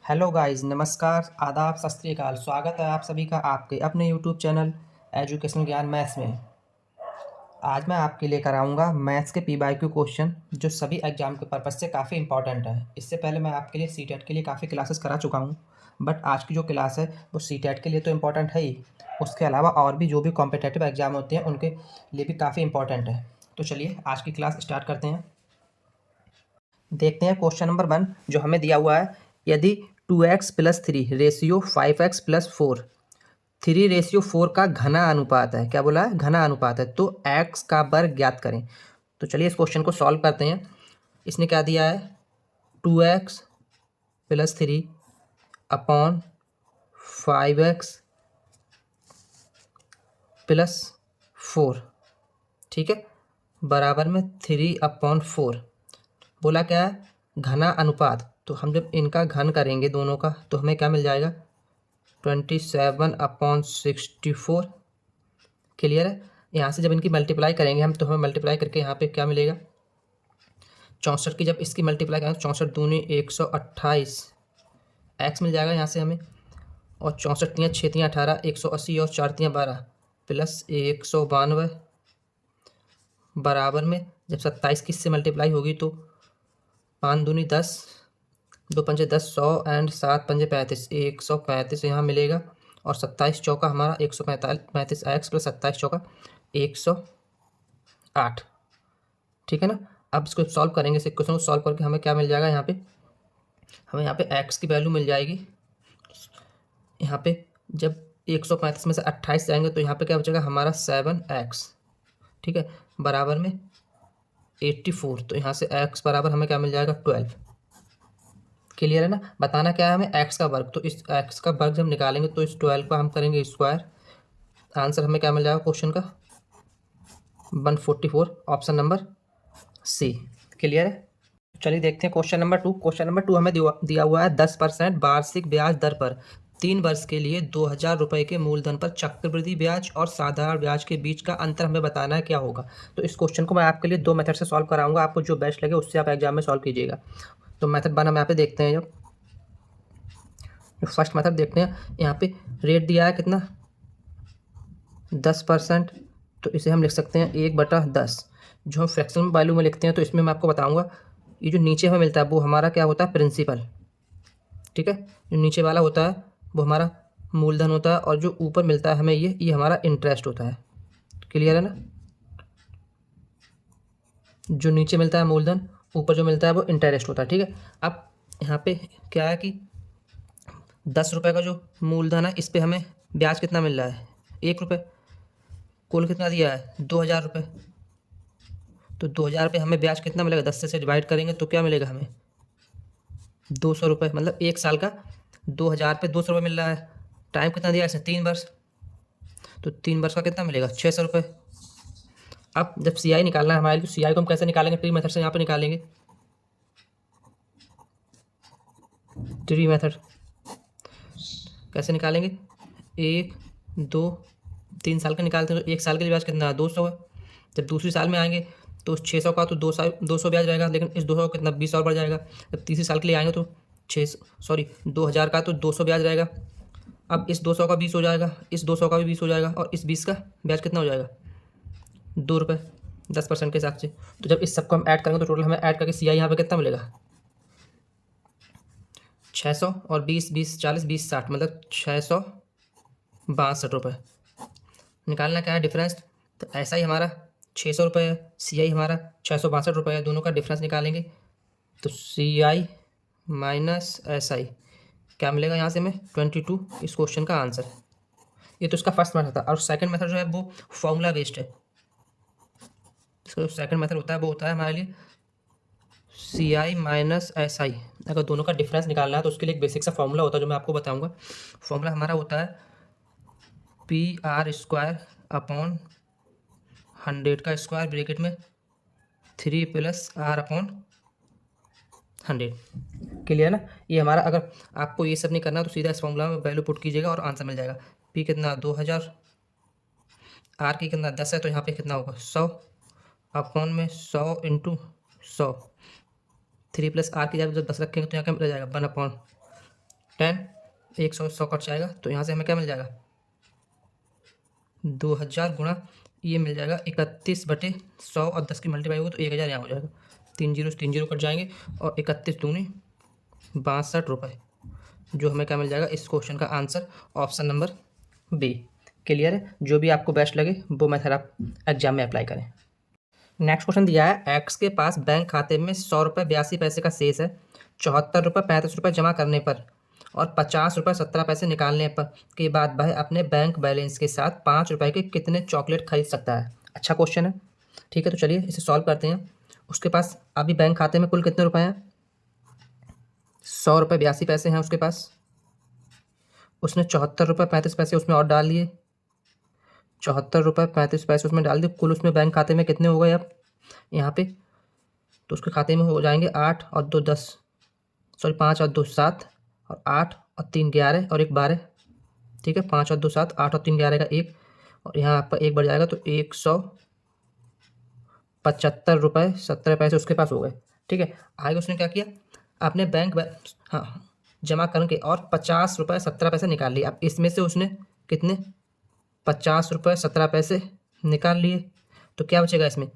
Hello guys, नमस्कार, आदाब, सत श्री अकाल। स्वागत है आप सभी का आपके अपने यूट्यूब चैनल एजुकेशनल ज्ञान मैथ्स में। आज मैं आपके लेकर आऊँगा मैथ्स के पी-वाई-क्यू क्वेश्चन जो सभी एग्जाम के पर्पज़ से काफ़ी इंपॉर्टेंट है। इससे पहले मैं आपके लिए सीटेट के लिए काफ़ी क्लासेस करा चुका हूँ, बट आज की जो क्लास है वो सीटेट के लिए तो इम्पॉर्टेंट है ही, उसके अलावा और भी जो भी कॉम्पिटिटिव एग्जाम होते हैं उनके लिए भी काफ़ी इंपॉर्टेंट है। तो चलिए आज की क्लास स्टार्ट करते हैं। देखते हैं क्वेश्चन नंबर 1 जो हमें दिया हुआ है। यदि 2x + 3 रेशियो 5x + 4 3:4 का घना अनुपात है। क्या बोला है? घना अनुपात है। तो x का वर्ग ज्ञात करें। तो चलिए इस क्वेश्चन को सॉल्व करते हैं। इसने क्या दिया है? 2x + 3 अपॉन 5x + 4, ठीक है, बराबर में 3/4। बोला क्या है? घना अनुपात। तो हम जब इनका घन करेंगे दोनों का तो हमें क्या मिल जाएगा? 27/64। क्लियर है? यहाँ से जब इनकी मल्टीप्लाई करेंगे हम तो हमें मल्टीप्लाई करके यहाँ पे क्या मिलेगा? 64 की जब इसकी मल्टीप्लाई करेंगे 64 दूनी 128 एक्स मिल जाएगा यहाँ से हमें। और 64 तियाँ 6 तियाँ 18 180 और 4 तियाँ 12 प्लस 192 बराबर में जब 27 की इससे मल्टीप्लाई होगी तो 5 दूनी 10 2 पंजे 10 100 एंड 7 पंजे 35 135 यहाँ मिलेगा। और 27 चौका हमारा 135 एक्स प्लस 27 चौका 108, ठीक है ना। अब इसको सॉल्व करेंगे, इस इक्वेशन को सॉल्व करके हमें क्या मिल जाएगा? यहाँ पे हमें यहाँ पे एक्स की वैल्यू मिल जाएगी। यहाँ पे जब 135 में से 28 जाएंगे तो यहाँ पे क्या बचेगा हमारा 7x, ठीक है, बराबर में 84। तो यहाँ से x बराबर हमें क्या मिल जाएगा? 12। क्लियर है ना? बताना क्या है हमें? x का वर्ग। तो इस x का वर्ग जब निकालेंगे तो इस 12 का हम करेंगे स्क्वायर। आंसर हमें क्या मिल जाएगा क्वेश्चन का? 144, ऑप्शन नंबर सी। क्लियर है? चलिए देखते हैं क्वेश्चन नंबर 2। क्वेश्चन नंबर 2 हमें दिया हुआ है 10% वार्षिक ब्याज दर पर 3 वर्ष के लिए 2000 रुपये के मूलधन पर चक्रवृद्धि ब्याज और साधारण ब्याज के बीच का अंतर हमें बताना है, क्या होगा। तो इस क्वेश्चन को मैं आपके लिए 2 मेथड से सॉल्व कराऊंगा, आपको जो बेस्ट लगे उससे आप एग्जाम में सॉल्व कीजिएगा। तो मेथड 1 हम यहाँ पे देखते हैं। जो फर्स्ट मेथड देखते हैं, यहाँ पे रेट दिया है कितना? 10%। तो इसे हम लिख सकते हैं 1/10। जो हम फ्रैक्शनल वैल्यू में लिखते हैं तो इसमें मैं आपको बताऊंगा ये जो नीचे हमें मिलता है वो हमारा क्या होता है? प्रिंसिपल, ठीक है। जो नीचे वाला होता है वो हमारा मूलधन होता है और जो ऊपर मिलता है हमें ये हमारा इंटरेस्ट होता है। क्लियर है ना? जो नीचे मिलता है मूलधन, ऊपर जो मिलता है वो इंटरेस्ट होता है, ठीक है। अब यहाँ पे क्या है कि 10 रुपये का जो मूलधन है इस पर हमें ब्याज कितना मिल रहा है? 1 रुपये। कुल कितना दिया है? 2000 रुपये। तो 2000 रुपये हमें ब्याज कितना मिलेगा? 10 से डिवाइड करेंगे तो क्या मिलेगा हमें? 200 रुपये। मतलब 1 साल का 2000 पे 200 रुपये मिल रहा है। टाइम कितना दिया है इसने? 3 वर्ष। तो 3 वर्ष का कितना मिलेगा? 600 रुपये। अब जब सी आई निकालना है हमारे लिए, सी आई को हम कैसे निकालेंगे? ट्री मेथड से यहाँ पे निकालेंगे। ट्री मेथड कैसे निकालेंगे? 1 2 3 साल का निकालते हैं तो 1 साल के लिए ब्याज कितना है? 200 है। जब दूसरी साल में आएंगे तो 600 का तो 200 ब्याज रहेगा, लेकिन इस 200 का कितना 20 और बढ़ जाएगा। जब तीसरी साल के लिए आएंगे तो 2000 का तो 200 ब्याज रहेगा। अब इस 200 का 20 हो जाएगा, इस 200 का भी 20 हो जाएगा और इस 20 का ब्याज कितना हो जाएगा? 2 रुपये 10% के हिसाब से। तो जब इस सबको हम ऐड करेंगे तो टोटल हमें ऐड करके सी आई यहाँ पे कितना मिलेगा? 600 और 20 20 40 20 60 मतलब 662 रुपये। निकालना क्या है? डिफरेंस। तो ऐसा ही हमारा 600 रुपये है, सी आई हमारा 662 रुपये है, दोनों का डिफरेंस निकालेंगे तो सी आई माइनस एस आई क्या मिलेगा यहाँ से हमें? 22। इस क्वेश्चन का आंसर। ये तो इसका फर्स्ट मेथड था। और सेकंड मेथड जो है वो फॉर्मूला बेस्ड है। इसका जो सेकंड मेथड होता है वो होता है हमारे लिए सी आई माइनस एस आई। अगर दोनों का डिफरेंस निकालना है तो उसके लिए एक बेसिक सा फॉर्मूला होता है जो मैं आपको बताऊंगा। फॉर्मूला हमारा होता है PR² अपॉन 100 का स्क्वायर ब्रैकेट में 3 + R/100। क्लियर ना? ये हमारा, अगर आपको ये सब नहीं करना तो सीधा इस फॉर्मूला में वैल्यू पुट कीजिएगा और आंसर मिल जाएगा। P कितना? 2000, R की कितना 10 है तो यहाँ पे कितना होगा? 100 अपॉन में 100 × 100। 3 + R की जगह जब 10 रखेंगे तो यहाँ क्या मिल जाएगा? 1/100। 10, 100 कट जाएगा तो यहाँ से हमें क्या मिल जाएगा 2000 गुणा ये मिल जाएगा 31/100 और 10 की मल्टीप्लाई होगी तो 1000 यहाँ हो जाएगा। 3 0 कट जाएंगे और 31 दूनी 62 रुपये, जो हमें क्या मिल जाएगा इस क्वेश्चन का answer option number B. Clear है? जो भी आपको बेस्ट लगे वो मेथड आप एग्जाम में अप्लाई करें। नेक्स्ट क्वेश्चन दिया है, एक्स के पास बैंक खाते में 100 रुपये 82 पैसे का शेष है। 74 रुपये 35 रुपये जमा करने पर और 50 रुपये 17 पैसे निकालने पर के बाद वह अपने बैंक बैलेंस के साथ 5 रुपये के कितने चॉकलेट खरीद सकता है। अच्छा क्वेश्चन है, ठीक है। तो चलिए इसे सॉल्व करते हैं। उसके पास अभी बैंक खाते में कुल कितने रुपए हैं? 100 रुपये 82 पैसे हैं उसके पास। उसने 74 रुपये 35 पैसे उसमें और डाल दिए। 74 रुपये 35 पैसे उसमें डाल दिए। कुल उसमें बैंक खाते में कितने हो गए अब यहाँ पे? तो उसके खाते में हो जाएंगे 8 और 2 10, सॉरी 5 और 2 7 और 8 और 3 11 और 1 12, ठीक है। 5 और 2 7, 8 और 3 11 का 1 और यहाँ पर 1 बढ़ जाएगा तो 175 रुपये 17 पैसे उसके पास हो गए, ठीक है। आगे उसने क्या किया, अपने बैंक हाँ जमा करके और 50 रुपये 17 पैसे निकाल लिए। अब इसमें से उसने कितने 50 रुपये 17 पैसे निकाल लिए तो क्या बचेगा इसमें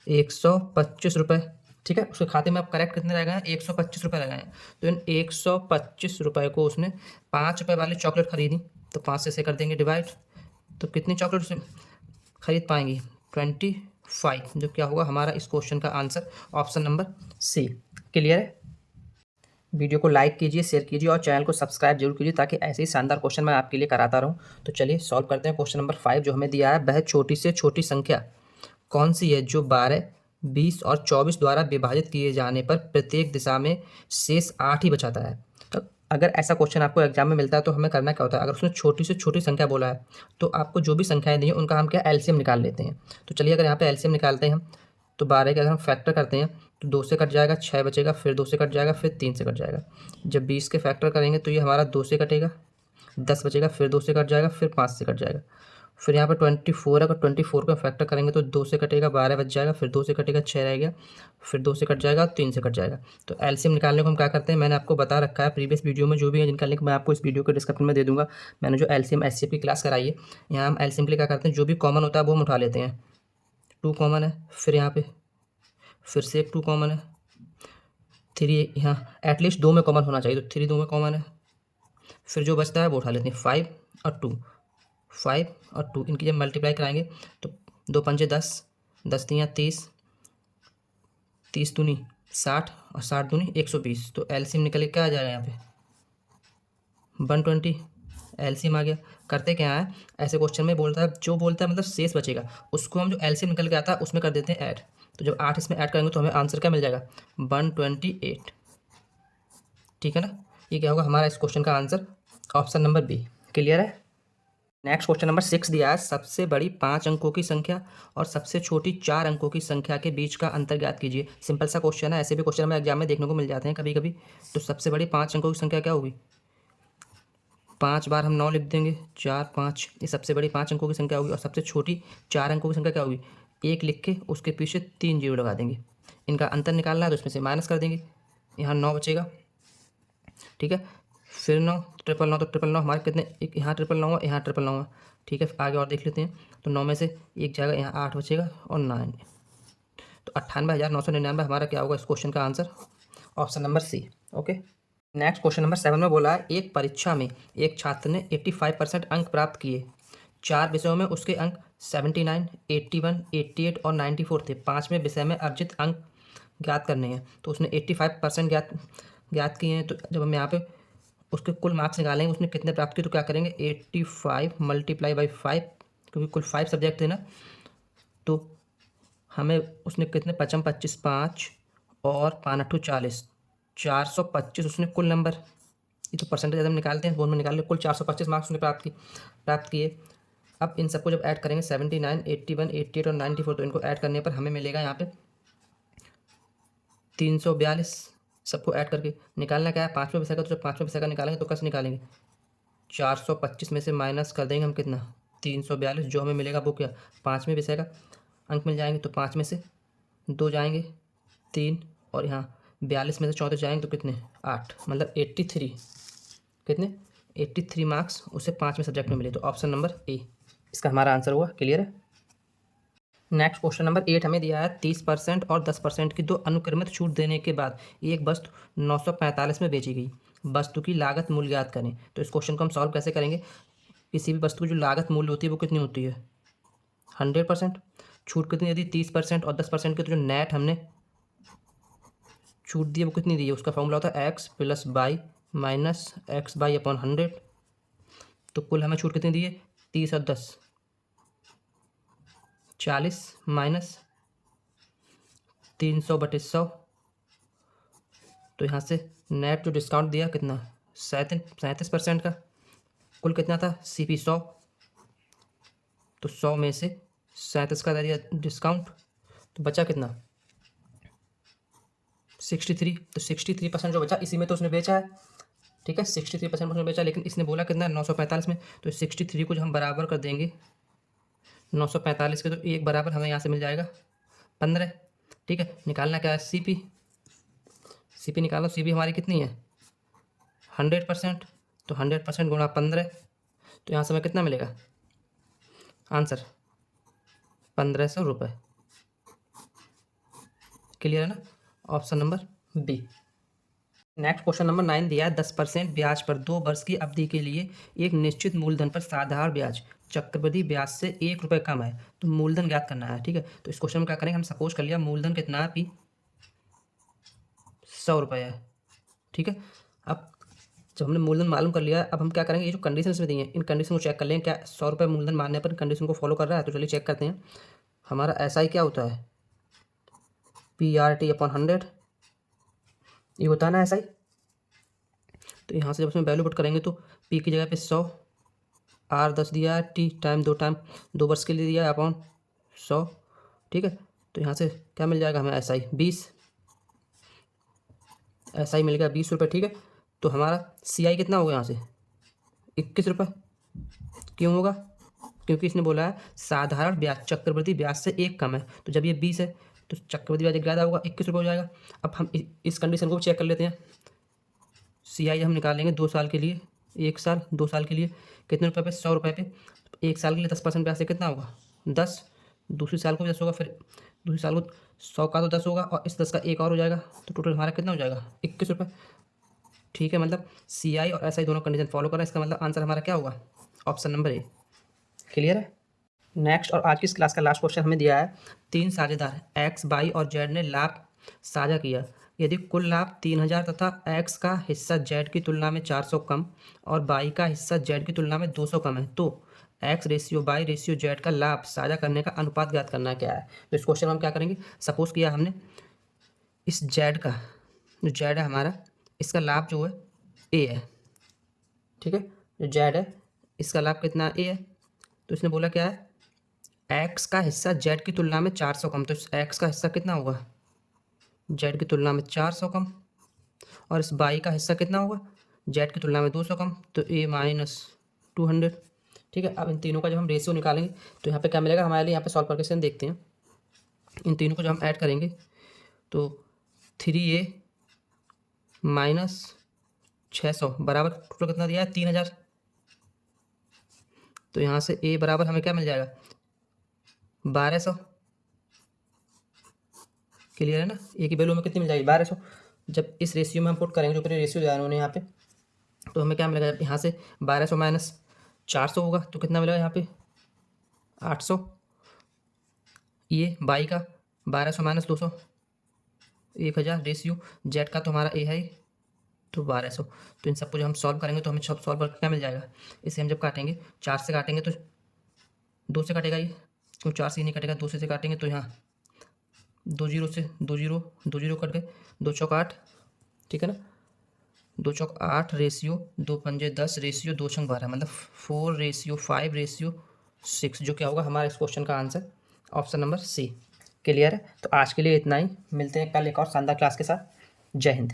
125 रुपये, ठीक है। उसके खाते में अब करेक्ट कितने रह गए हैं 125 रुपये रह गए हैं। तो इन 125 रुपये को उसने 5 रुपये वाली चॉकलेट खरीदी तो 5 से कर देंगे डिवाइड, तो कितनी चॉकलेट उसने खरीद पाएंगी 25, जो क्या होगा हमारा इस क्वेश्चन का answer option number C. Clear है? वीडियो को लाइक कीजिए, शेयर कीजिए और चैनल को सब्सक्राइब जरूर कीजिए ताकि ऐसे ही शानदार क्वेश्चन मैं आपके लिए कराता रहूं। तो चलिए सॉल्व करते हैं। क्वेश्चन नंबर 5 जो हमें दिया है, वह छोटी से छोटी संख्या कौन सी है जो 12, 20 और 24 द्वारा विभाजित किए जाने पर प्रत्येक दिशा में शेष 8 ही बचाता है। तो अगर ऐसा क्वेश्चन आपको एग्जाम में मिलता है तो हमें करना क्या होता है, अगर उसने छोटी से छोटी संख्या बोला है तो आपको जो भी संख्याएं दी हैं उनका हम क्या एलसीएम निकाल लेते हैं। तो चलिए अगर यहाँ पे एलसीएम निकालते हैं हम तो 12 के अगर हम फैक्टर करते हैं तो 2 से कट जाएगा 6 बचेगा, फिर 2 से कट जाएगा, फिर 3 से कट जाएगा। जब 20 के फैक्टर करेंगे तो ये हमारा 2 से कटेगा, 10 बचेगा, फिर 2 से कट जाएगा, फिर 5 से कट जाएगा। फिर यहाँ पर 24 है, अगर 24 का फैक्टर करेंगे तो 2 से कटेगा 12 बच जाएगा, फिर 2 से कटेगा 6 रह गया, फिर 2 से कट जाएगा, 3 से कट जाएगा। तो एलसीएम निकालने को हम क्या करते हैं, मैंने आपको बता रखा है प्रीवियस वीडियो में, जो भी है जिनका लिंक मैं आपको इस वीडियो के डिस्क्रिप्शन में दे दूंगा। मैंने जो एलसीएम एचसीएफ की क्लास कराई है, यहाँ हम एलसीएम के लिए क्या करते हैं, जो भी कॉमन होता है वो हम उठा लेते हैं। 2 कॉमन है, फिर यहाँ पे फिर से एक 2 कॉमन है, 3 यहाँ एटलीस्ट 2 में कॉमन होना चाहिए तो 3 2 में कॉमन है। फिर जो बचता है वो उठा लेते हैं 5 और 2, 5 और 2 इनकी जब मल्टीप्लाई कराएंगे तो 2 पंजे 10, 10 तियाँ 30, 30 दूनी 60 और 60 दूनी 120। तो एलसीएम निकल के क्या आ जाएगा यहाँ पे 120, एलसीएम आ गया। करते क्या है, ऐसे क्वेश्चन में बोलता है, जो बोलता है मतलब शेष बचेगा उसको हम जो एलसीएम निकल के आता है उसमें कर देते हैं ऐड। तो जब 8 इसमें ऐड करेंगे तो हमें आंसर क्या मिल जाएगा 128, ठीक है ना। ये क्या होगा हमारा इस क्वेश्चन का answer option number B. Clear है? नेक्स्ट क्वेश्चन नंबर 6 दिया है, सबसे बड़ी 5 अंकों की संख्या और सबसे छोटी 4 अंकों की संख्या के बीच का अंतर ज्ञात कीजिए। सिंपल सा क्वेश्चन है, ऐसे भी क्वेश्चन हमें एग्जाम में देखने को मिल जाते हैं कभी कभी। तो सबसे बड़ी 5 अंकों की संख्या क्या होगी, 5 बार हम 9 लिख देंगे, 4 5, ये सबसे बड़ी 5 अंकों की संख्या होगी। और सबसे छोटी 4 अंकों की संख्या क्या होगी, 1 लिख के उसके पीछे 3 जीरो लगा देंगे। इनका अंतर निकालना है तो उसमें से माइनस कर देंगे, यहाँ 9 बचेगा, ठीक है। फिर 9 9 9 तो 9 9 हमारे कितने, एक यहाँ 9 9 है, यहाँ 9 9 है, ठीक है। आगे और देख लेते हैं तो 9 में से एक जाएगा, यहाँ 8 बचेगा और 9, तो 98,999 हमारा क्या होगा इस क्वेश्चन का answer option number C. Okay. Next question number 7 में बोला है, एक परीक्षा में एक छात्र ने 85% अंक प्राप्त किए। 4 विषयों में उसके अंक 79, 81, 88 और 94 थे। 5वें विषय में अर्जित अंक ज्ञात करने हैं। तो उसने 85% ज्ञात किए हैं। तो जब हम यहाँ पे उसके कुल मार्क्स निकालेंगे उसने कितने प्राप्त किए, तो क्या करेंगे 85 मल्टीप्लाई बाई 5, क्योंकि कुल 5 सब्जेक्ट थे ना। तो हमें उसने कितने 55 25 5 और 5 8 40, 425 उसने कुल नंबर, ये तो परसेंटेज हम निकालते हैं, बोर्ड में निकाल ले, कुल 425 मार्क्स उसने प्राप्त किए। अब इन सबको जब ऐड करेंगे 79, 81, 88 और 94, तो इनको ऐड करने पर हमें मिलेगा यहाँ पे 342। सबको ऐड करके निकालना क्या है 5वें विषय का, तो जब 5वें विषय का निकालेंगे तो कैसे निकालेंगे 425 में से माइनस कर देंगे हम कितना 342, जो हमें मिलेगा वो क्या 5वें विषय का अंक मिल जाएंगे। तो 5 में से 2 जाएंगे 3 और यहाँ 42 में से 34 जाएंगे तो कितने 8, मतलब 83, कितने 83 मार्क्स उसे 5वें सब्जेक्ट में मिले। तो ऑप्शन नंबर ए इसका हमारा आंसर हुआ। क्लियर है। नेक्स्ट क्वेश्चन नंबर 8 हमें दिया है 30% और 10% की दो अनुक्रमित छूट देने के बाद एक वस्तु 945 में बेची गई, वस्तु की लागत मूल्य ज्ञात करें। तो इस क्वेश्चन को हम सॉल्व कैसे करेंगे। किसी भी वस्तु की जो लागत मूल्य होती है वो कितनी होती है 100%। छूट कितनी यदि 30% और 10% की, तो जो नेट हमने छूट दी है वो कितनी दी है, उसका फॉर्मूला होता है x plus by minus x by upon 100। तो कुल हमें छूट कितनी दी है 30 और 10 40 माइनस 300/100। तो यहाँ से नेट जो डिस्काउंट दिया कितना 37% का। कुल कितना था CP 100, तो 100 में से 37 का दिया डिस्काउंट, तो बचा कितना 63। तो 63% जो बचा इसी में तो उसने बेचा है, ठीक है 63% उसने बेचा, लेकिन इसने बोला कितना 945 में। तो 63 को जो हम बराबर कर देंगे 945 के, तो एक बराबर हमें यहाँ से मिल जाएगा 15। ठीक है, निकालना क्या है CP निकालो। CP हमारी कितनी है 100%, तो 100% गुणा 15, तो यहाँ से हमें कितना मिलेगा आंसर 1500 रुपये। क्लियर है ना, option number B. Next question number 9 दिया है 10% ब्याज पर 2 वर्ष की अवधि के लिए एक निश्चित मूलधन पर साधारण ब्याज चक्रवृद्धि ब्याज से 1 रुपये कम है, तो मूलधन ज्ञात करना है। ठीक है, तो इस क्वेश्चन में क्या करेंगे, हम सपोज कर लिया मूलधन कितना है 100 रुपये है। ठीक है, अब जब हमने मूलधन मालूम कर लिया, अब हम क्या करेंगे, ये जो कंडीशन में दी हैं इन कंडीशन को चेक कर लें क्या 100 रुपये मूलधन मानने पर कंडीशन को फॉलो कर रहा है। तो चलिए चेक करते हैं। हमारा SI क्या होता है PRT/100, ये होता है ना SI। तो यहाँ से जब उसमें वैल्यू पुट करेंगे तो P की जगह पे 100, R 10 दिया है, T टाइम 2 वर्ष के लिए दिया है अपॉन 100। ठीक है, तो यहाँ से क्या मिल जाएगा हमें SI 20, SI मिल गया 20 रुपये। ठीक है, तो हमारा CI कितना होगा यहाँ से 21 रुपये। क्यों होगा, क्योंकि इसने बोला है साधारण ब्याज चक्रवृद्धि ब्याज से 1 कम है, तो जब ये 20 है तो चक्रवृद्धि ब्याज ज़्यादा होगा 21 रुपये हो जाएगा। अब हम इस कंडीशन को चेक कर लेते हैं। CI हम निकालेंगे 2 साल के लिए, 1 साल 2 साल के लिए कितने रुपये पे 100 रुपये पे। 1 साल के लिए 10% ब्याज से कितना होगा 10, दूसरी साल को भी 10 होगा, फिर दूसरी साल को 100 का तो 10 होगा और इस 10 का एक और हो जाएगा, तो टोटल हमारा कितना हो जाएगा 21 रुपये। ठीक है, मतलब CI और SI दोनों कंडीशन फॉलो करें, इसका मतलब आंसर हमारा क्या होगा ऑप्शन नंबर ए। क्लियर है। नेक्स्ट और आज की इस क्लास का लास्ट क्वेश्चन हमें दिया है 3 साझेदार X, Y और Z ने लाभ साझा किया। यदि कुल लाभ 3000 तथा X का हिस्सा Z की तुलना में 400 कम और Y का हिस्सा Z की तुलना में 200 कम है, तो X/Y/Z का लाभ साझा करने का अनुपात ज्ञात करना क्या है। तो इस क्वेश्चन में हम क्या करेंगे, सपोज किया हमने इस Z का जो Z है हमारा, इसका लाभ जो है A है। ठीक है, जो Z है इसका लाभ कितना A है, तो इसने बोला क्या है X का हिस्सा Z की तुलना में 400 कम, तो X का हिस्सा कितना होगा Z की तुलना में 400 कम, और इस Y का हिस्सा कितना होगा Z की तुलना में 200 कम, तो A-200। ठीक है, अब इन तीनों का जब हम रेशियो निकालेंगे तो यहाँ पे क्या मिलेगा हमारे लिए, यहाँ पे सॉल्व करके से देखते हैं। इन तीनों को जब हम ऐड करेंगे तो 3A - 600 बराबर टोटल कितना दिया है 3000। तो यहाँ से A बराबर हमें क्या मिल जाएगा 1200। क्लियर है ना, A की वैल्यू में कितनी मिल जाएगी 1200। जब इस रेशियो में हम पुट करेंगे, जो पूरे रेशियो दिया है उन्होंने यहाँ पे, तो हमें क्या मिलेगा, यहाँ से 1200 माइनस 400 होगा तो कितना मिलेगा यहाँ पे 800। ये Y का 1200 माइनस 200 1000, रेशियो Z का तो हमारा A है तो 1200। तो इन सबको जब हम सॉल्व करेंगे तो हमें सब सॉल्व करके क्या मिल जाएगा, इसे हम जब काटेंगे 4 से काटेंगे तो 2 से काटेगा ये, क्यों 4 से नहीं कटेगा, 2 से काटेंगे तो यहाँ 2 जीरो से 2 जीरो कट गए, 2 चौक 8। ठीक है ना, 2 चौक 8 रेशियो 2 पंजे 10 रेशियो 2 छंग 12, मतलब 4/5/6, जो क्या होगा हमारा इस क्वेश्चन का answer option number C। Clear है। तो आज के लिए इतना ही, मिलते हैं कल एक और शानदार क्लास के साथ। जय हिंद।